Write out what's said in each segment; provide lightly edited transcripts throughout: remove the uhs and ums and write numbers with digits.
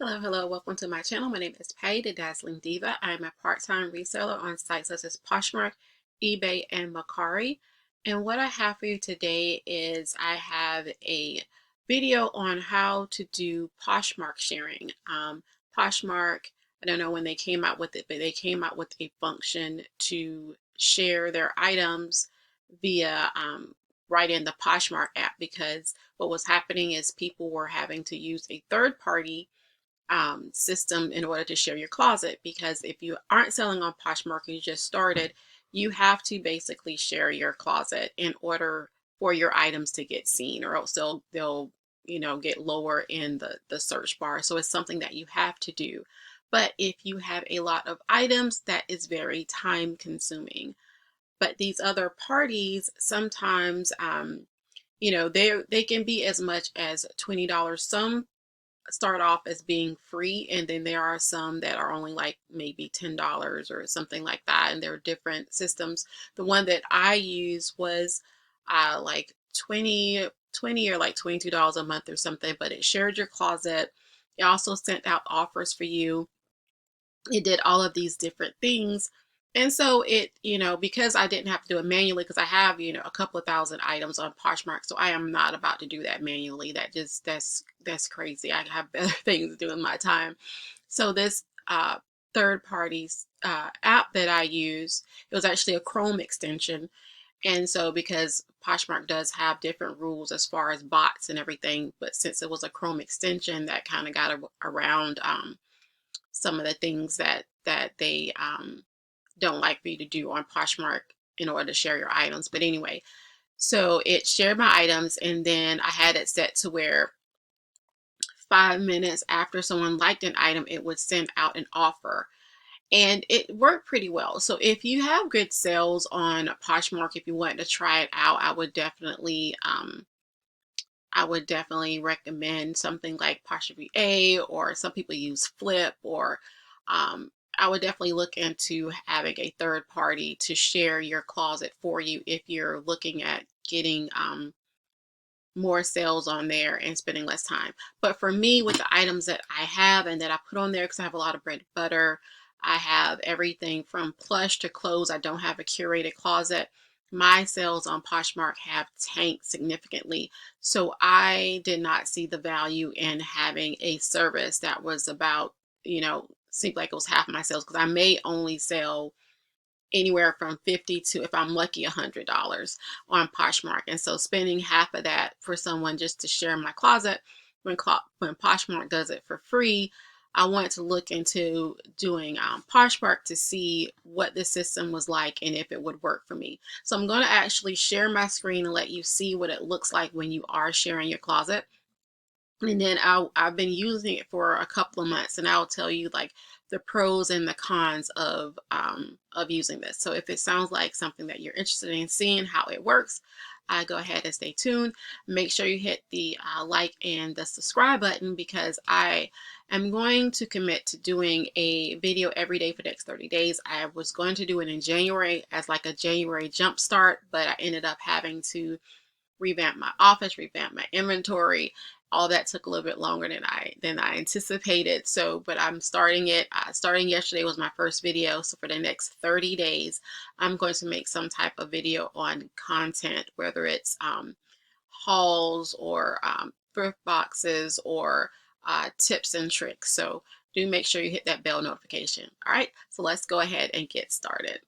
Hello, welcome to my channel. My name is Patty, the Dazzling Diva. I am a part-time reseller on sites such as Poshmark, eBay, and Mercari. And what I have for you today is I have a video on how to do Poshmark sharing. Poshmark, I don't know when they came out with it, but they came out with a function to share their items via right in the Poshmark app, because what was happening is people were having to use a third party system in order to share your closet, because if you aren't selling on Poshmark and you just started, you have to basically share your closet in order for your items to get seen, or else they'll get lower in the search bar. So it's something that you have to do. But if you have a lot of items, that is very time consuming. But these other parties sometimes they can be as much as $20. Some start off as being free, and then there are some that are only like maybe $10 or something like that, and there are different systems. The one that I used was like 20 or like $22 a month or something, but it shared your closet. It also sent out offers for you. It did all of these different things. And so it, because I didn't have to do it manually, because I have, a couple of thousand items on Poshmark, so I am not about to do that manually. That's crazy. I have better things to do in my time. So this third party app that I use, it was actually a Chrome extension. And so because Poshmark does have different rules as far as bots and everything, but since it was a Chrome extension, that kind of got around some of the things that they don't like for you to do on Poshmark in order to share your items. But anyway, so it shared my items, and then I had it set to where 5 minutes after someone liked an item, it would send out an offer. And it worked pretty well. So if you have good sales on Poshmark, if you want to try it out, I would definitely recommend something like Poshmark A, or some people use Flip, or I would definitely look into having a third party to share your closet for you if you're looking at getting more sales on there and spending less time. But for me, with the items that I have and that I put on there, because I have a lot of bread and butter, I have everything from plush to clothes. I don't have a curated closet. My sales on Poshmark have tanked significantly. So I did not see the value in having a service that was about, seemed like it was half my sales, because I may only sell anywhere from 50 to, if I'm lucky, $100 on Poshmark. And so spending half of that for someone just to share my closet, when Poshmark does it for free, I wanted to look into doing Poshmark to see what the system was like and if it would work for me. So I'm going to actually share my screen and let you see what it looks like when you are sharing your closet. And then I've been using it for a couple of months, and I'll tell you like the pros and the cons of using this. So if it sounds like something that you're interested in seeing how it works, go ahead and stay tuned. Make sure you hit the like and the subscribe button, because I am going to commit to doing a video every day for the next 30 days. I was going to do it in January as like a January jump start, but I ended up having to revamp my office, revamp my inventory. All that took a little bit longer than I anticipated. So, but I'm starting it. Starting yesterday was my first video. So for the next 30 days, I'm going to make some type of video on content, whether it's hauls, or thrift boxes, or tips and tricks. So do make sure you hit that bell notification. All right, so let's go ahead and get started.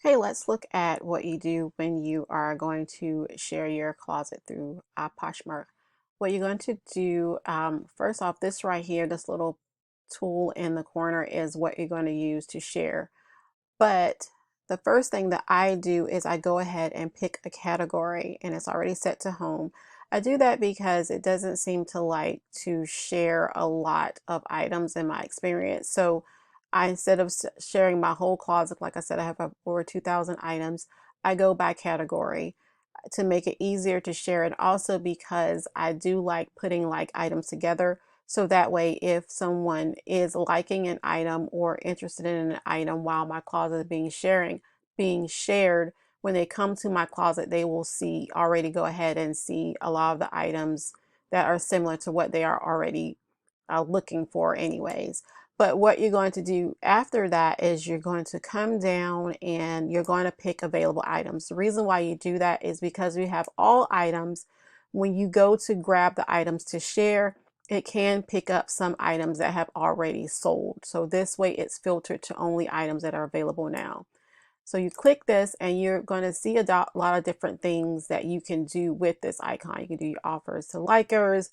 Hey, let's look at what you do when you are going to share your closet through Poshmark. What you're going to do, first off, this right here, this little tool in the corner is what you're going to use to share. But the first thing that I do is I go ahead and pick a category, and it's already set to home. I do that because it doesn't seem to like to share a lot of items in my experience. So instead of sharing my whole closet, like I said, I have over 2,000 items, I go by category to make it easier to share, and also because I do like putting like items together. So that way, if someone is liking an item or interested in an item while my closet is being shared, when they come to my closet, they will already go ahead and see a lot of the items that are similar to what they are already looking for anyways. But what you're going to do after that is you're going to come down and you're going to pick available items. The reason why you do that is because we have all items. When you go to grab the items to share, it can pick up some items that have already sold. So this way it's filtered to only items that are available now. So you click this and you're going to see a lot of different things that you can do with this icon. You can do your offers to likers,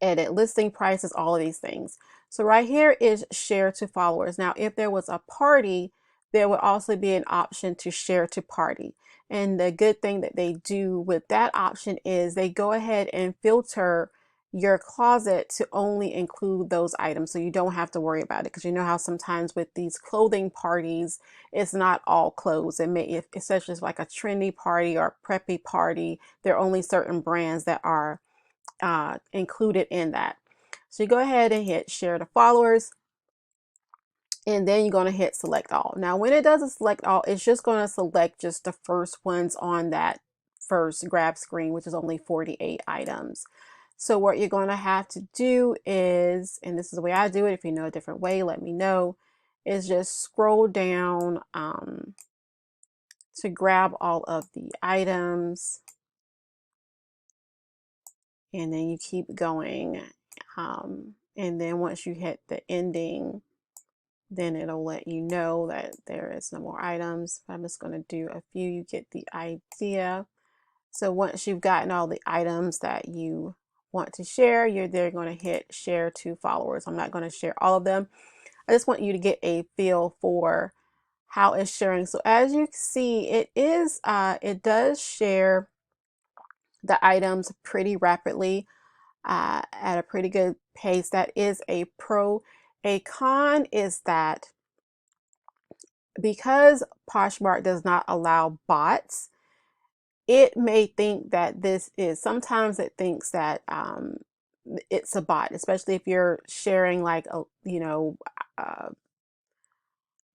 edit listing prices, all of these things. So right here is share to followers. Now, if there was a party, there would also be an option to share to party. And the good thing that they do with that option is they go ahead and filter your closet to only include those items, so you don't have to worry about it, because you know how sometimes with these clothing parties, it's not all clothes. It may, if especially like a trendy party or a preppy party, there are only certain brands that are included in that. So you go ahead and hit share to followers, and then you're going to hit select all. Now when it does a select all, it's just going to select just the first ones on that first grab screen, which is only 48 items. So what you're going to have to do is, and this is the way I do it, if you know a different way, let me know, is just scroll down to grab all of the items, and then you keep going. And then once you hit the ending, then it'll let you know that there is no more items. I'm just going to do a few. You get the idea. So once you've gotten all the items that you want to share, you're there going to hit share to followers. I'm not going to share all of them. I just want you to get a feel for how it's sharing. So as you see, it does share the items pretty rapidly, at a pretty good pace. That is a pro. A con is that because Poshmark does not allow bots, it may think that sometimes it thinks that it's a bot, especially if you're sharing like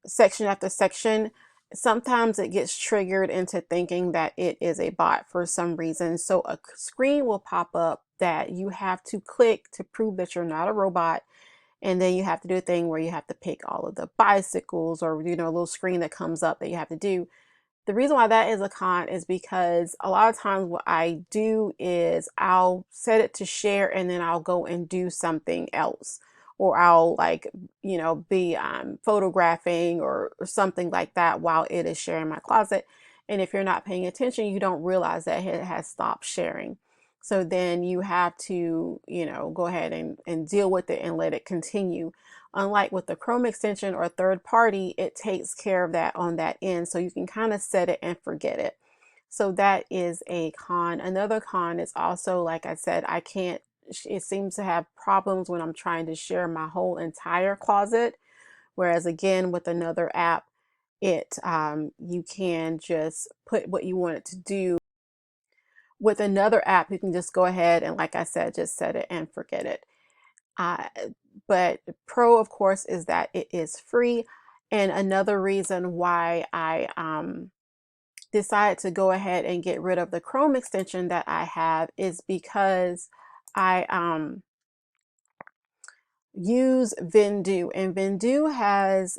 section after section. Sometimes it gets triggered into thinking that it is a bot for some reason. So a screen will pop up that you have to click to prove that you're not a robot. And then you have to do a thing where you have to pick all of the bicycles, or, a little screen that comes up that you have to do. The reason why that is a con is because a lot of times what I do is I'll set it to share and then I'll go and do something else, or I'll be photographing or something like that while it is sharing my closet. And if you're not paying attention, you don't realize that it has stopped sharing. So then you have to, go ahead and deal with it and let it continue. Unlike with the Chrome extension or third party, it takes care of that on that end. So you can kind of set it and forget it. So that is a con. Another con is also, like I said, it seems to have problems when I'm trying to share my whole entire closet. Whereas again, with another app, you can just put what you want it to do. With another app, you can just go ahead and, like I said, just set it and forget it. But pro, of course, is that it is free. And another reason why I decided to go ahead and get rid of the Chrome extension that I have is because I use Vendoo, and Vendoo has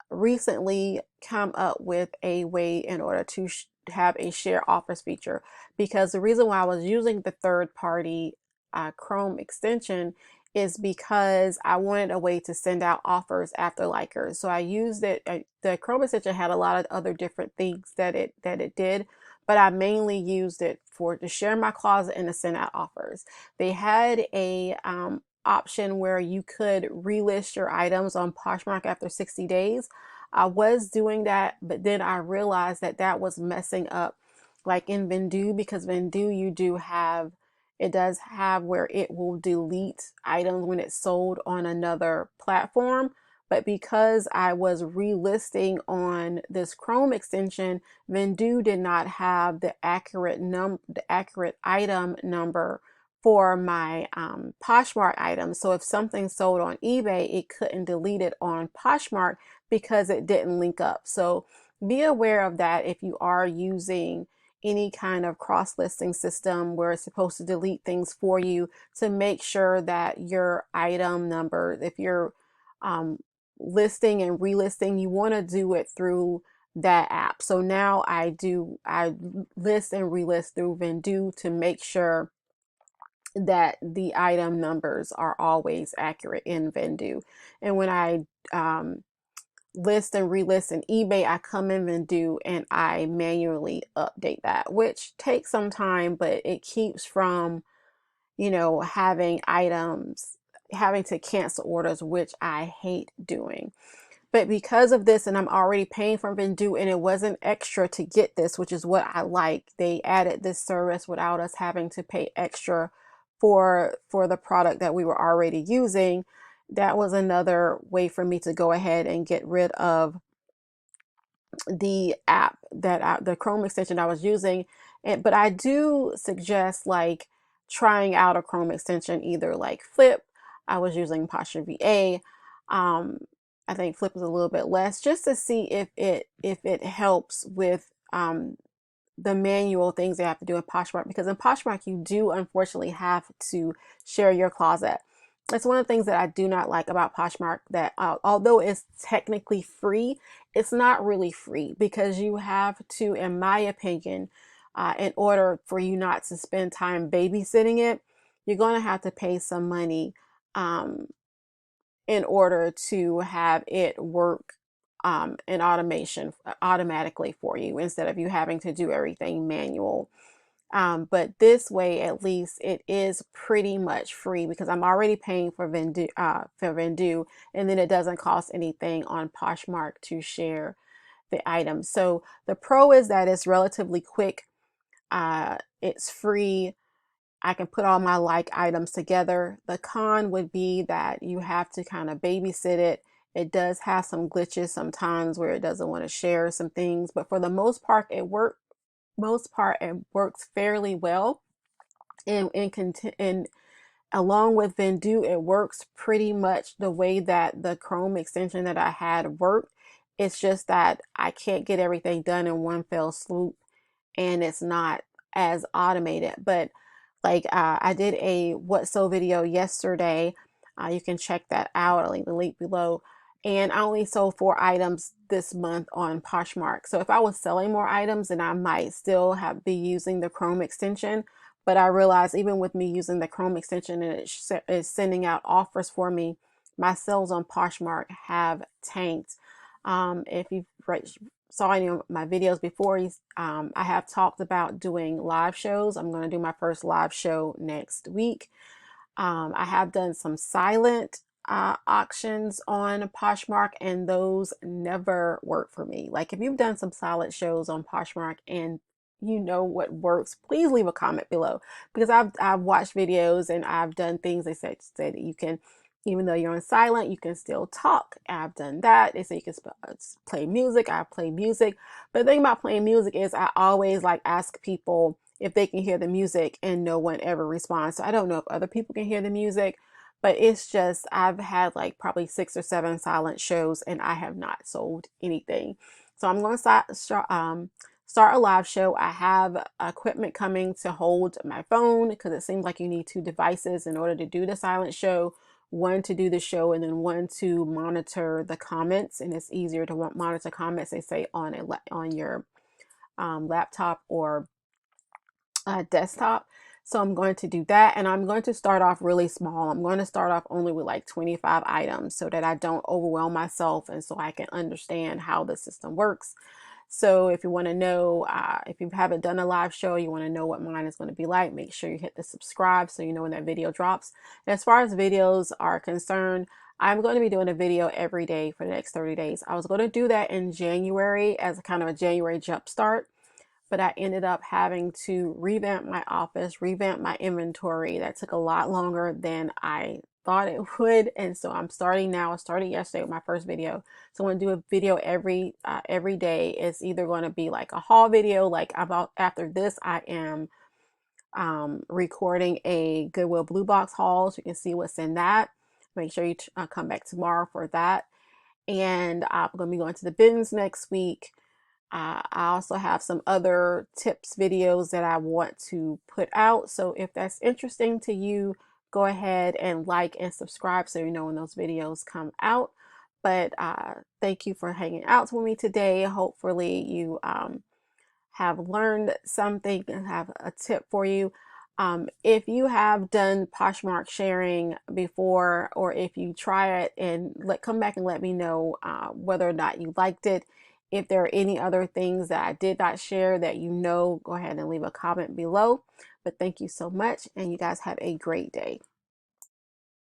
recently come up with a way in order to have a share offers feature. Because the reason why I was using the third party Chrome extension is because I wanted a way to send out offers after likers. So I used it. The Chrome extension had a lot of other different things that it did, but I mainly used it to share my closet and to send out offers. They had a option where you could relist your items on Poshmark after 60 days. I was doing that, but then I realized that that was messing up, like in Vendoo, because Vendoo it does have where it will delete items when it's sold on another platform. But because I was relisting on this Chrome extension, Vendoo did not have the accurate item number for my Poshmark items. So if something sold on eBay, it couldn't delete it on Poshmark because it didn't link up. So be aware of that if you are using any kind of cross-listing system where it's supposed to delete things for you, to make sure that your item number, if you're listing and relisting, you want to do it through that app. So now I list and relist through Vendoo to make sure that the item numbers are always accurate in Vendoo. And when I list and relist in eBay, I come in Vendoo and I manually update that, which takes some time, but it keeps from, you know, having to cancel orders, which I hate doing. But because of this, and I'm already paying for Vendoo, and it wasn't extra to get this, which is what I like. They added this service without us having to pay extra for the product that we were already using. That was another way for me to go ahead and get rid of the app the Chrome extension I was using. But I do suggest like trying out a Chrome extension, either like Flip. I was using Posture VA. I think Flip is a little bit less, just to see if it helps with the manual things they have to do in Poshmark, because in Poshmark you do unfortunately have to share your closet. It's one of the things that I do not like about Poshmark, that although it's technically free, it's not really free, because you have to, in my opinion, in order for you not to spend time babysitting it, you're going to have to pay some money in order to have it work in automation automatically for you, instead of you having to do everything manual. But this way, at least it is pretty much free, because I'm already paying for Vendoo, and then it doesn't cost anything on Poshmark to share the items. So the pro is that it's relatively quick. It's free. I can put all my like items together. The con would be that you have to kind of babysit it. It does have some glitches sometimes where it doesn't want to share some things, but for the most part, it works fairly well. And along with Vendoo, it works pretty much the way that the Chrome extension that I had worked. It's just that I can't get everything done in one fell swoop, and it's not as automated. But like I did a what so video yesterday. You can check that out. I'll leave the link below. And I only sold 4 items this month on Poshmark. So if I was selling more items, then I might still be using the Chrome extension. But I realized even with me using the Chrome extension and it is sending out offers for me, my sales on Poshmark have tanked. If you've saw any of my videos before, I have talked about doing live shows. I'm going to do my first live show next week. I have done some silent auctions on Poshmark, and those never work for me. Like, if you've done some silent shows on Poshmark and you know what works, please leave a comment below, because I've watched videos and I've done things. They say that you can, even though you're on silent, you can still talk. I've done that. They say you can play music. I play music. But the thing about playing music is I always like ask people if they can hear the music, and no one ever responds. So I don't know if other people can hear the music, but it's just, I've had like probably 6 or 7 silent shows and I have not sold anything. So I'm going to start a live show. I have equipment coming to hold my phone, because it seems like you need 2 devices in order to do the silent show. One to do the show, and then one to monitor the comments. And it's easier to monitor comments, they say, on your laptop or desktop. So I'm going to do that, and I'm going to start off really small. I'm going to start off only with like 25 items so that I don't overwhelm myself, and so I can understand how the system works. So if you want to know, if you haven't done a live show, you want to know what mine is going to be like, make sure you hit the subscribe so you know when that video drops. And as far as videos are concerned, I'm going to be doing a video every day for the next 30 days. I was going to do that in January as a kind of a January jump start, but I ended up having to revamp my office, revamp my inventory. That took a lot longer than I thought it would. And so I'm starting now. I started yesterday with my first video. So I'm going to do a video every day. It's either going to be like a haul video, like after this, I am recording a Goodwill Blue Box haul, so you can see what's in that. Make sure you come back tomorrow for that. And I'm going to be going to the bins next week. I also have some other tips videos that I want to put out. So if that's interesting to you, go ahead and like and subscribe so you know when those videos come out. But thank you for hanging out with me today. Hopefully you have learned something and have a tip for you. If you have done Poshmark sharing before, or if you try it, and come back and let me know whether or not you liked it. If there are any other things that I did not share that you know, go ahead and leave a comment below. But thank you so much, and you guys have a great day.